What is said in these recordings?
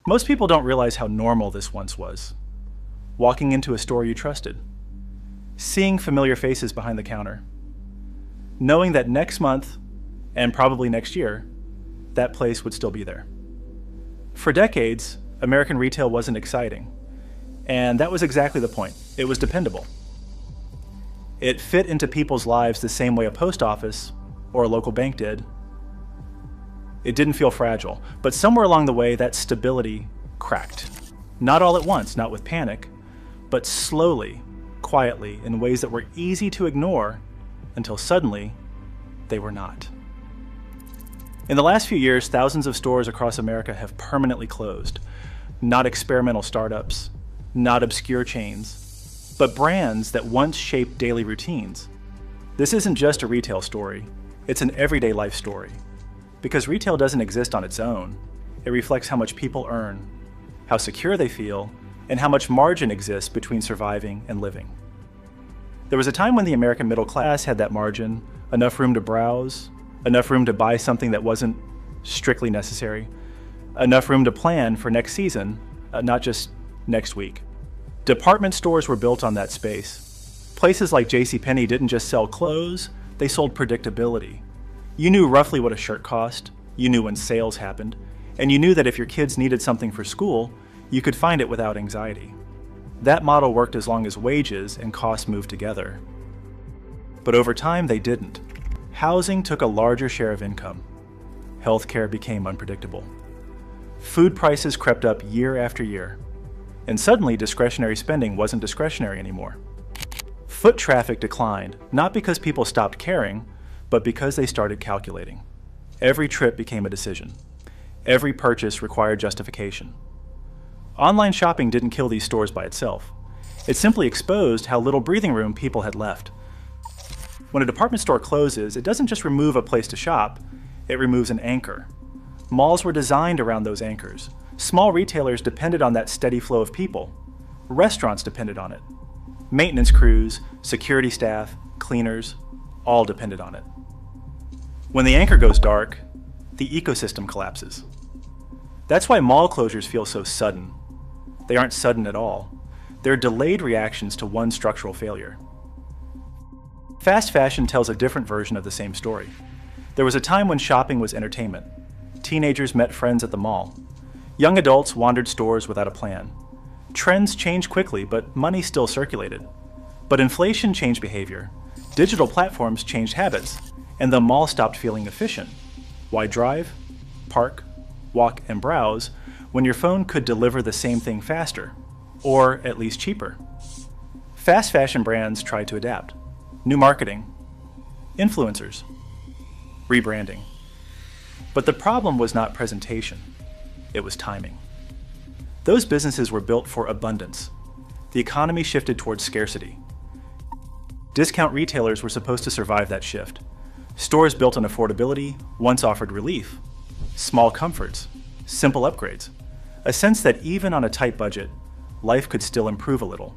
Most people don't realize how normal this once was. Walking into a store you trusted, seeing familiar faces behind the counter, knowing that next month, and probably next year, that place would still be there. For decades, American retail wasn't exciting, and that was exactly the point. It was dependable. It fit into people's lives the same way a post office or a local bank did. It didn't feel fragile, but somewhere along the way, that stability cracked. Not all at once, not with panic, but slowly, quietly, in ways that were easy to ignore until suddenly they were not. In the last few years, thousands of stores across America have permanently closed. Not experimental startups, not obscure chains, but brands that once shaped daily routines. This isn't just a retail story, it's an everyday life story. Because retail doesn't exist on its own. It reflects how much people earn, how secure they feel, and how much margin exists between surviving and living. There was a time when the American middle class had that margin, enough room to browse, enough room to buy something that wasn't strictly necessary, enough room to plan for next season, not just next week. Department stores were built on that space. Places like JCPenney didn't just sell clothes, they sold predictability. You knew roughly what a shirt cost, you knew when sales happened, and you knew that if your kids needed something for school, you could find it without anxiety. That model worked as long as wages and costs moved together. But over time, they didn't. Housing took a larger share of income. Healthcare became unpredictable. Food prices crept up year after year. And suddenly, discretionary spending wasn't discretionary anymore. Foot traffic declined, not because people stopped caring, but because they started calculating. Every trip became a decision. Every purchase required justification. Online shopping didn't kill these stores by itself. It simply exposed how little breathing room people had left. When a department store closes, it doesn't just remove a place to shop, it removes an anchor. Malls were designed around those anchors. Small retailers depended on that steady flow of people. Restaurants depended on it. Maintenance crews, security staff, cleaners, all depended on it. When the anchor goes dark, the ecosystem collapses. That's why mall closures feel so sudden. They aren't sudden at all. They're delayed reactions to one structural failure. Fast fashion tells a different version of the same story. There was a time when shopping was entertainment. Teenagers met friends at the mall. Young adults wandered stores without a plan. Trends changed quickly, but money still circulated. But inflation changed behavior. Digital platforms changed habits, and the mall stopped feeling efficient. Why drive, park, walk, and browse when your phone could deliver the same thing faster, or at least cheaper? Fast fashion brands tried to adapt. New marketing, influencers, rebranding. But the problem was not presentation, it was timing. Those businesses were built for abundance. The economy shifted towards scarcity. Discount retailers were supposed to survive that shift. Stores built on affordability once offered relief, small comforts, simple upgrades, a sense that even on a tight budget, life could still improve a little.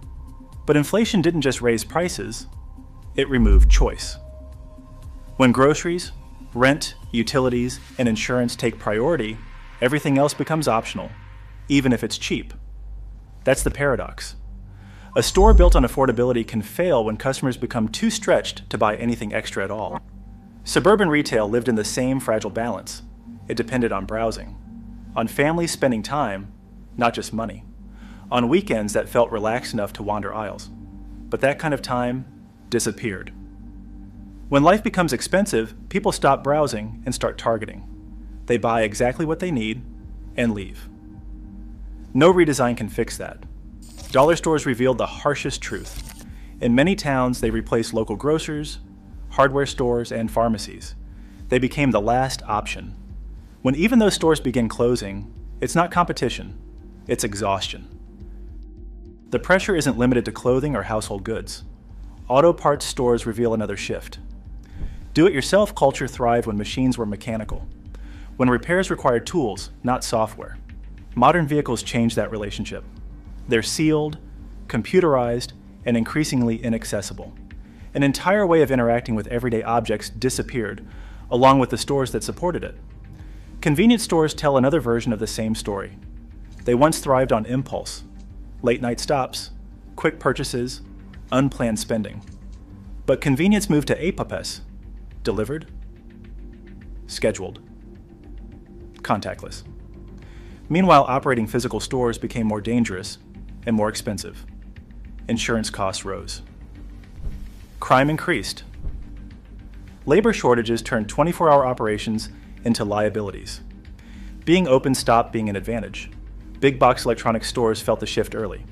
But inflation didn't just raise prices, it removed choice. When groceries, rent, utilities, and insurance take priority, everything else becomes optional, even if it's cheap. That's the paradox. A store built on affordability can fail when customers become too stretched to buy anything extra at all. Suburban retail lived in the same fragile balance. It depended on browsing, on families spending time, not just money, on weekends that felt relaxed enough to wander aisles. But that kind of time disappeared. When life becomes expensive, people stop browsing and start targeting. They buy exactly what they need and leave. No redesign can fix that. Dollar stores revealed the harshest truth. In many towns, they replaced local grocers, hardware stores, and pharmacies. They became the last option. When even those stores begin closing, it's not competition, it's exhaustion. The pressure isn't limited to clothing or household goods. Auto parts stores reveal another shift. Do-it-yourself culture thrived when machines were mechanical, when repairs required tools, not software. Modern vehicles changed that relationship. They're sealed, computerized, and increasingly inaccessible. An entire way of interacting with everyday objects disappeared, along with the stores that supported it. Convenience stores tell another version of the same story. They once thrived on impulse, late-night stops, quick purchases, unplanned spending. But convenience moved to APOPES, delivered, scheduled, contactless. Meanwhile, operating physical stores became more dangerous and more expensive. Insurance costs rose. Crime increased. Labor shortages turned 24-hour operations into liabilities. Being open stopped being an advantage. Big box electronics stores felt the shift early.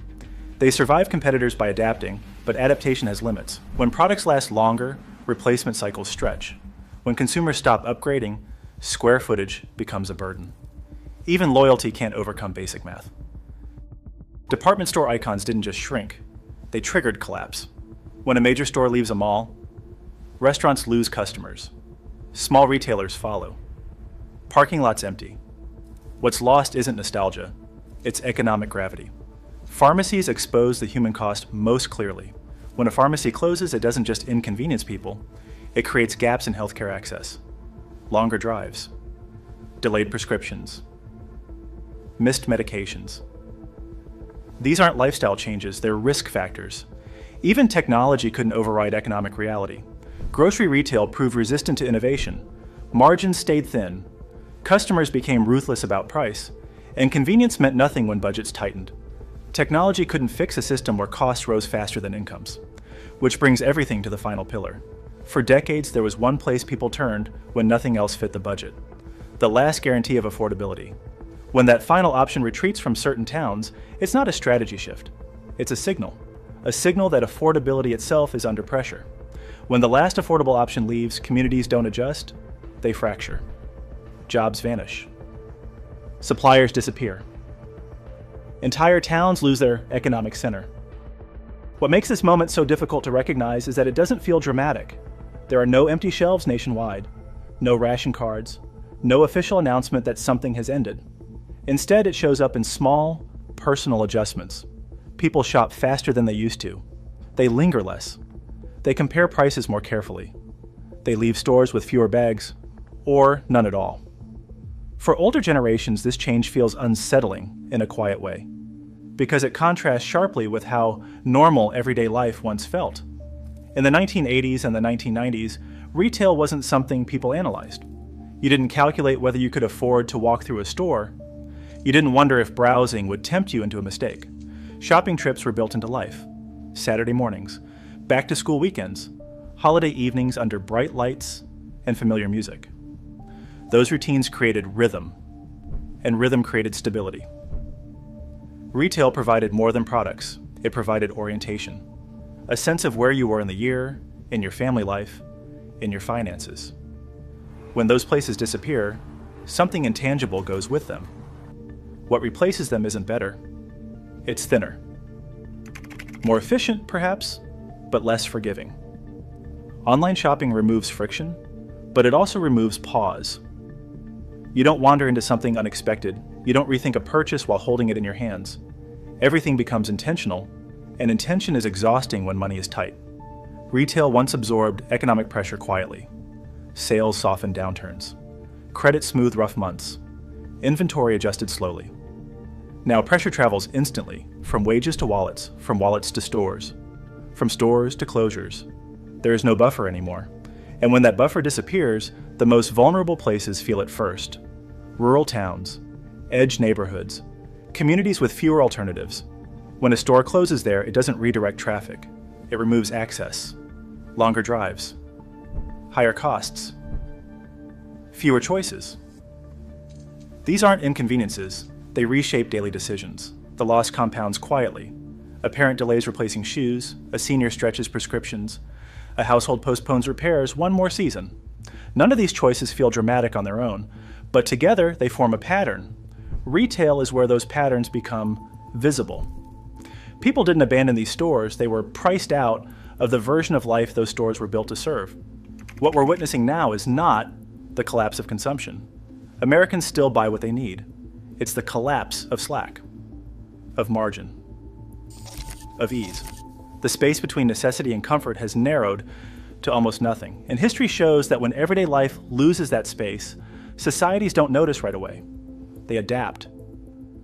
They survive competitors by adapting, but adaptation has limits. When products last longer, replacement cycles stretch. When consumers stop upgrading, square footage becomes a burden. Even loyalty can't overcome basic math. Department store icons didn't just shrink, they triggered collapse. When a major store leaves a mall, restaurants lose customers. Small retailers follow. Parking lots empty. What's lost isn't nostalgia, it's economic gravity. Pharmacies expose the human cost most clearly. When a pharmacy closes, it doesn't just inconvenience people, it creates gaps in healthcare access. Longer drives, delayed prescriptions, missed medications. These aren't lifestyle changes, they're risk factors. Even technology couldn't override economic reality. Grocery retail proved resistant to innovation. Margins stayed thin. Customers became ruthless about price. And convenience meant nothing when budgets tightened. Technology couldn't fix a system where costs rose faster than incomes. Which brings everything to the final pillar. For decades, there was one place people turned when nothing else fit the budget. The last guarantee of affordability. When that final option retreats from certain towns, it's not a strategy shift. It's a signal that affordability itself is under pressure. When the last affordable option leaves, communities don't adjust, they fracture. Jobs vanish. Suppliers disappear. Entire towns lose their economic center. What makes this moment so difficult to recognize is that it doesn't feel dramatic. There are no empty shelves nationwide, no ration cards, no official announcement that something has ended. Instead, it shows up in small, personal adjustments. People shop faster than they used to. They linger less. They compare prices more carefully. They leave stores with fewer bags, or none at all. For older generations, this change feels unsettling in a quiet way, because it contrasts sharply with how normal everyday life once felt. In the 1980s and the 1990s, retail wasn't something people analyzed. You didn't calculate whether you could afford to walk through a store. You didn't wonder if browsing would tempt you into a mistake. Shopping trips were built into life. Saturday mornings, back-to-school weekends, holiday evenings under bright lights and familiar music. Those routines created rhythm, and rhythm created stability. Retail provided more than products. It provided orientation, a sense of where you were in the year, in your family life, in your finances. When those places disappear, something intangible goes with them. What replaces them isn't better, it's thinner. More efficient, perhaps, but less forgiving. Online shopping removes friction, but it also removes pause. You don't wander into something unexpected. You don't rethink a purchase while holding it in your hands. Everything becomes intentional, and intention is exhausting when money is tight. Retail once absorbed economic pressure quietly. Sales softened downturns. Credit smoothed rough months. Inventory adjusted slowly. Now pressure travels instantly, from wages to wallets, from wallets to stores, from stores to closures. There is no buffer anymore. And when that buffer disappears, the most vulnerable places feel it first. Rural towns, edge neighborhoods, communities with fewer alternatives. When a store closes there, it doesn't redirect traffic. It removes access. Longer drives. Higher costs. Fewer choices. These aren't inconveniences. They reshape daily decisions. The loss compounds quietly. A parent delays replacing shoes, a senior stretches prescriptions, a household postpones repairs one more season. None of these choices feel dramatic on their own, but together they form a pattern. Retail is where those patterns become visible. People didn't abandon these stores, they were priced out of the version of life those stores were built to serve. What we're witnessing now is not the collapse of consumption. Americans still buy what they need. It's the collapse of slack, of margin, of ease. The space between necessity and comfort has narrowed to almost nothing. And history shows that when everyday life loses that space, societies don't notice right away. They adapt.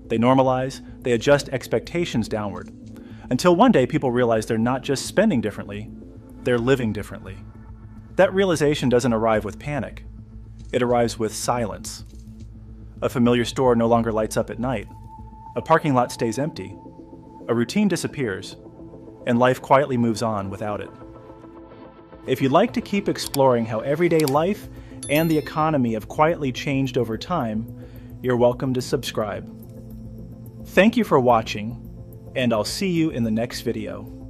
They normalize, they adjust expectations downward, until one day people realize they're not just spending differently, they're living differently. That realization doesn't arrive with panic. It arrives with silence. A familiar store no longer lights up at night. A parking lot stays empty. A routine disappears, and life quietly moves on without it. If you'd like to keep exploring how everyday life and the economy have quietly changed over time, you're welcome to subscribe. Thank you for watching, and I'll see you in the next video.